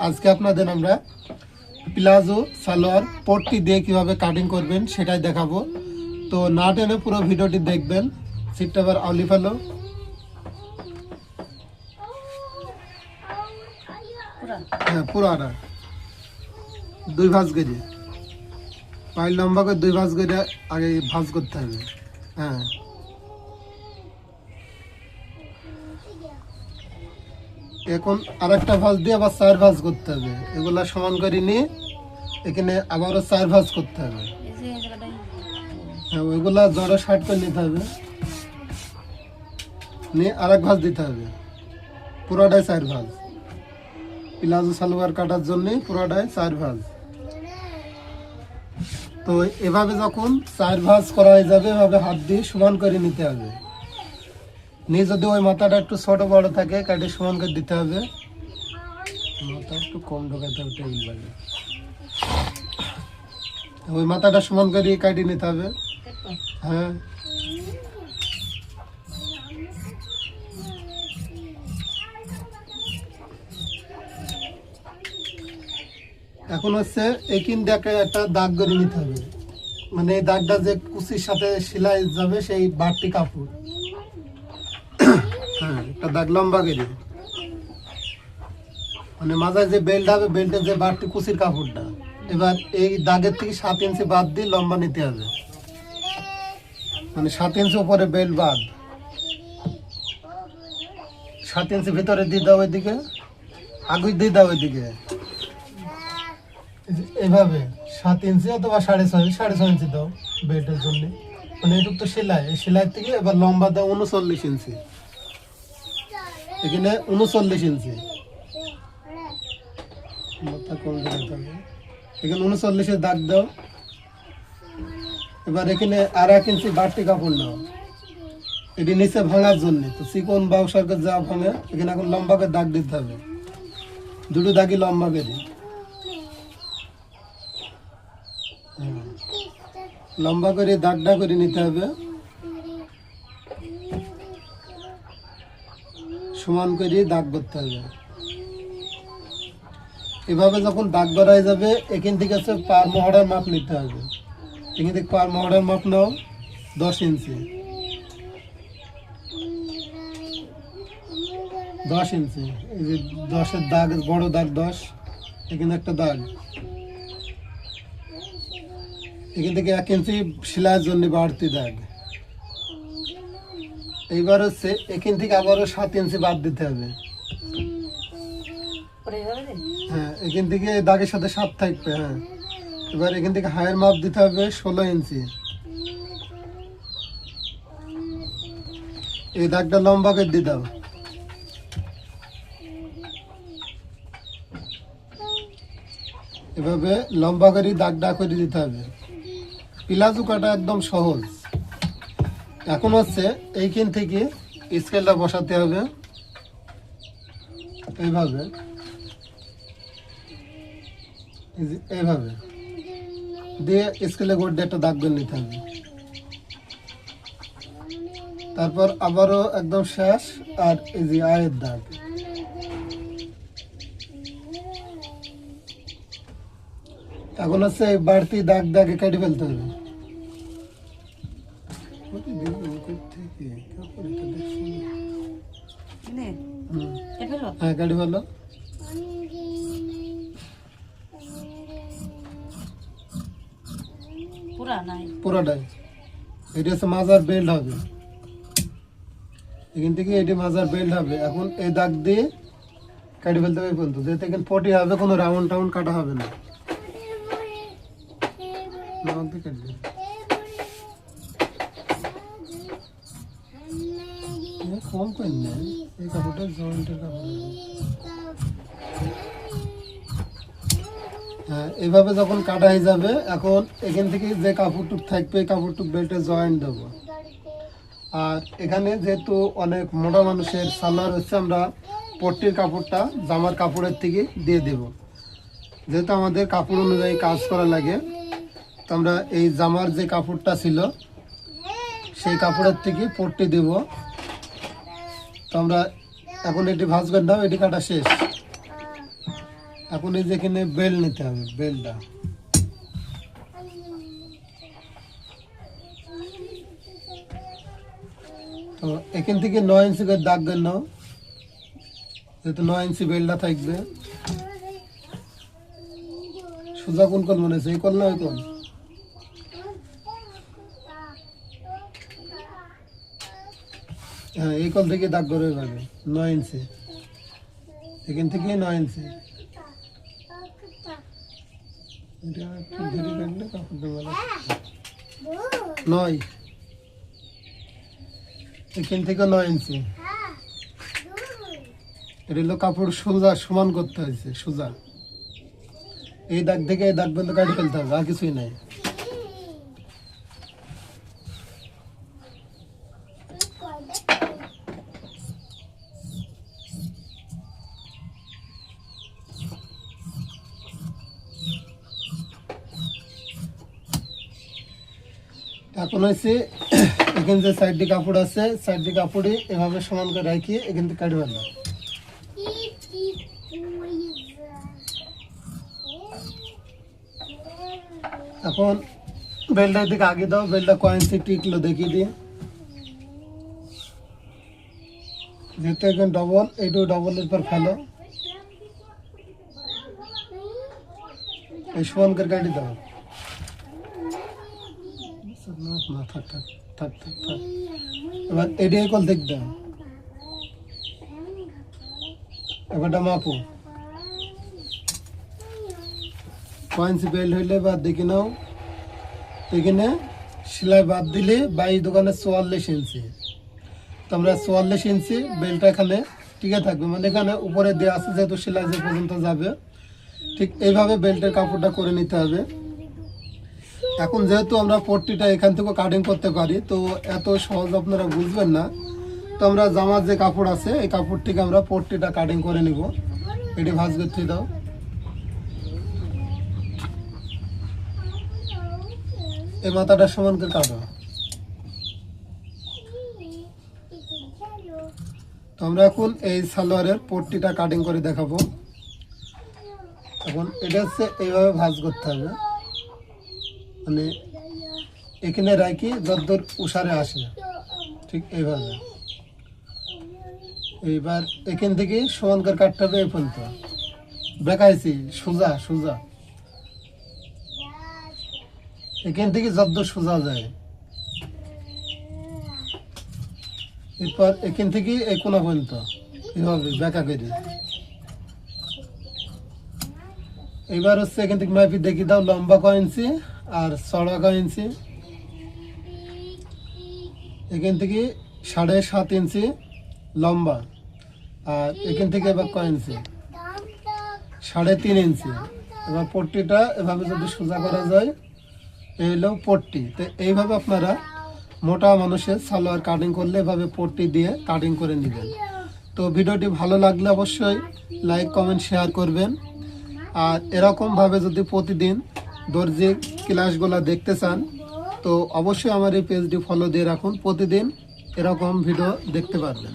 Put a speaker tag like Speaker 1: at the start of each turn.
Speaker 1: আজকে আপনাদের আমরা প্লাজো সালোয়ার পট্টি দিয়ে কিভাবে কাটিং করবেন সেটাই দেখাবো। তো না টেনে পুরো ভিডিওটি দেখবেন। সিটটা আবার আউলি ফেলো। হ্যাঁ পুরাটা 2 ভাঁজ করে পায়ের লম্বা করে 2 ভাঁজ করে আগে ভাঁজ করতে হবে। হ্যাঁ এখন আরেকটা ভাঁজ দিয়ে আবার 4 ভাঁজ করতে হবে। এগুলা সমান করে নিয়ে এখানে আবারও 4 ভাঁজ করতে হবে। হ্যাঁ ওইগুলা জড়ো শার্ট করে নিতে হবে, নিয়ে আরেক ভাঁজ দিতে হবে। পুরোটাই 4 ভাঁজ, প্লাজো সালোয়ার কাটার জন্য পুরোটাই 4 ভাঁজ। তো এভাবে যখন 4 ভাঁজ করা হয়ে যাবে এভাবে হাত দিয়ে সমান করে নিতে হবে। নিয়ে যদি ওই মাথাটা একটু ছোট বড় থাকে কাটে সমান করে দিতে হবে। মাথা একটু কম ঢোকাতে হবে টেবিল বাজে। ওই মাথাটা সমান করে কাটিয়ে নিতে হবে। হ্যাঁ এখন হচ্ছে একিন দেখে একটা দাগ করে নিতে হবে, মানে এই দাগটা যে কুচির সাথে সেলাই যাবে সেই বাড়তি কাপড়। হ্যাঁ একটা দাগ লম্বা করে, মানে মাথায় যে বেল্ট হবে বেল্টের যে বাড়তি কুচির কাপড়টা এবার এই দাগের থেকে 7 ইঞ্চি বাদ দিয়ে লম্বা নিতে হবে। মানে 7 ইঞ্চি উপরে বেল্ট বাদ, 7 ইঞ্চি ভিতরে দিয়ে দাও ওইদিকে, আগুই দিয়ে দাও ওইদিকে। এভাবে 7 ইঞ্চি অথবা 6.5 ইঞ্চি দাও বেল্টের জন্য। মানে এটুক তো সেলাই, এই সেলাই থেকে এবার লম্বা দাও 39 ইঞ্চি। এখানে 39 ইঞ্চি এখানে 39 দাগ দাও। এবার এখানে 1.5 ইঞ্চি বাড়তি কাপড় নাও, এটি নিচে ভাঙার জন্য। তো চিকন বাউসারকে যা ভাঙে এখানে এখন লম্বা করে দাগ দিতে হবে, দুটো দাগই লম্বা করে। লম্বা করে দাগটা করে নিতে হবে, সমান করে দাগ করতে হবে। এভাবে যখন দাগ করাই যাবে এখান থেকে হচ্ছে পার মহড়ার মাপ নিতে হবে। এখান থেকে পার মহড়ার মাপ নাও 10 ইঞ্চি, 10 ইঞ্চি। এই যে 10-এর দাগ, বড় দাগ 10, এখানে একটা দাগ। এখান থেকে 1 ইঞ্চি সেলাইয়ের জন্য বাড়তি দাগ। এইবার হচ্ছে এখান থেকে আবারও 7 ইঞ্চি বাদ দিতে হবে। হ্যাঁ এখান থেকে দাগের সাথে 7 থাকবে। হ্যাঁ এবার এখান থেকে হায়ের মাপ দিতে হবে 16 ইঞ্চি। এই দাগটা লম্বা করে দিয়ে দাও। এভাবে লম্বা করে দাগটা করে দিতে হবে। প্লাজো কাটা একদম সহজ। এখন হচ্ছে এইখান থেকে স্কেলটা বসাতে হবে এইভাবে, এইভাবে দিয়ে স্কেলে গোট দিয়ে একটা দাগ করে নিতে হবে। তারপর আবারও একদম শেষ আর এই যে আয়ের দাগ। এখন হচ্ছে বাড়তি দাগ দাগে কেটে ফেলতে হবে। হ্যাঁ কেটে ফেলো। পুরাটাই এটা হচ্ছে মাজার বেল্ট হবে। এখান থেকে এটি মাজার বেল্ট হবে। এখন এই দাগ দিয়ে কেটে ফেলতে হবে পর্যন্ত, যেহেতু এখানে পটি হবে, কোনো রাউন্ড টাউন্ড কাটা হবে না। কম করেন না, এই কাপড়টা জয়েন্টের কাপড়। হ্যাঁ এইভাবে যখন কাটা হয়ে যাবে এখন এখান থেকে যে কাপড়টুক থাকবে এই কাপড়টুক বেল্টে জয়েন্ট দেবো। আর এখানে যেহেতু অনেক মোটা মানুষের সালোয়ার হচ্ছে, আমরা পট্টির কাপড়টা জামার কাপড়ের থেকে দিয়ে দেব। যেহেতু আমাদের কাপড় অনুযায়ী কাজ করা লাগে, তো আমরা এই জামার যে কাপড়টা ছিল সেই কাপড়ের থেকে পট্টি দেব। তো আমরা এখন এটি ভাঁজ করে দাও, এটি কাটা শেষ। এখন এই যে এখানে বেল্ট নিতে হবে, বেল্টটা তো এখান থেকে 9 ইঞ্চি করে দাগ দেন নাও, যেহেতু 9 ইঞ্চি বেল্টটা থাকবে। সোজা কোন কোন মনে হচ্ছে, এই কোন না ওই কোন? হ্যাঁ, এই কোন থেকে দাগ করে যাবে 9 ইঞ্চি, এখান থেকে 9 ইঞ্চি। এটা একটু ধরে রাখলে কাপড়টা ভালো 9, এখান থেকে 9 ইঞ্চি। এটা হলো কাপড় সোজা সমান করতে হয়েছে, সোজা এই দাগ থেকে এই দাগ পর্যন্ত কাটি ফেলতে হবে, আর কিছুই নাই। এখন হয়েছে এখানে যে সাইডে কাপড় আছে, সাইডে কাপড়ে এভাবে সমান করে রাখি, এখান থেকে কাটি ফেললাম। এখন বেল্টের দিকে আগে দাও, বেল্টটা কয় ইঞ্চি টিকলো দেখিয়ে দিই। যেহেতু এখন ডবল, এইটু ডবলের পর ফেলো, এই সমান করে কাটি দাও। না থাক থাক থাক থাক থাক। এবার এটাই কল দেখ দাও, এবারটা মাপো কয় ইঞ্চি বেল্ট হইলে বাদ দেখে নাও। এখানে সেলাই বাদ দিলে বাই দোকানে 44 ইঞ্চি, তো আমরা 44 ইঞ্চি বেল্টটা এখানে টিকে থাকবে, মানে এখানে উপরে দেওয়া আছে যেহেতু সেলাই যে পর্যন্ত যাবে, ঠিক এইভাবে বেল্টের কাপড়টা করে নিতে হবে। এখন যেহেতু আমরা পট্টিটা এখান থেকে কাটিং করতে পারি, তো এত সহজ আপনারা বুঝবেন না, তো আমরা জামার যে কাপড় আছে এই কাপড় থেকে আমরা পট্টিটা কাটিং করে নিব। এটি ভাঁজ করতে দাও। এই মাথাটা সমান করে কাটো। তো আমরা এখন এই সালোয়ারের পট্টিটা কাটিং করে দেখাবো। এখন এটা হচ্ছে এইভাবে ভাঁজ করতে হবে, মানে এখানে রাখি যতদূর উষারে আসে, ঠিক এইভাবে। এইবার এখান থেকে সমান করে কাটতে হবে, এই পর্যন্ত দেখাইছি সোজা সোজা, এখান থেকে যতদূর সোজা যায়। এরপর এখান থেকে এই কোনা পর্যন্ত এইভাবে বেঁকা করে। এবার হচ্ছে এখান থেকে মাপি দেখি দাও, লম্বা কয় ইঞ্চি আর চড়া কয় ইঞ্চি। এখান থেকে 7.5 ইঞ্চি লম্বা, আর এখান থেকে এবার কয় ইঞ্চি, 3.5 ইঞ্চি। এবার পট্টিটা এভাবে যদি সোজা করা যায়, এই হলো পট্টি। তো এইভাবে আপনারা মোটা মানুষের সালোয়ার কাটিং করলে এভাবে পট্টি দিয়ে কাটিং করে নেবেন। তো ভিডিওটি ভালো লাগলে অবশ্যই লাইক কমেন্ট শেয়ার করবেন, আর এরকমভাবে যদি প্রতিদিন দর্জির ক্লাসগুলো দেখতে চান তো অবশ্যই আমার এই পেজটি ফলো দিয়ে রাখুন, প্রতিদিন এরকম ভিডিও দেখতে পারবেন।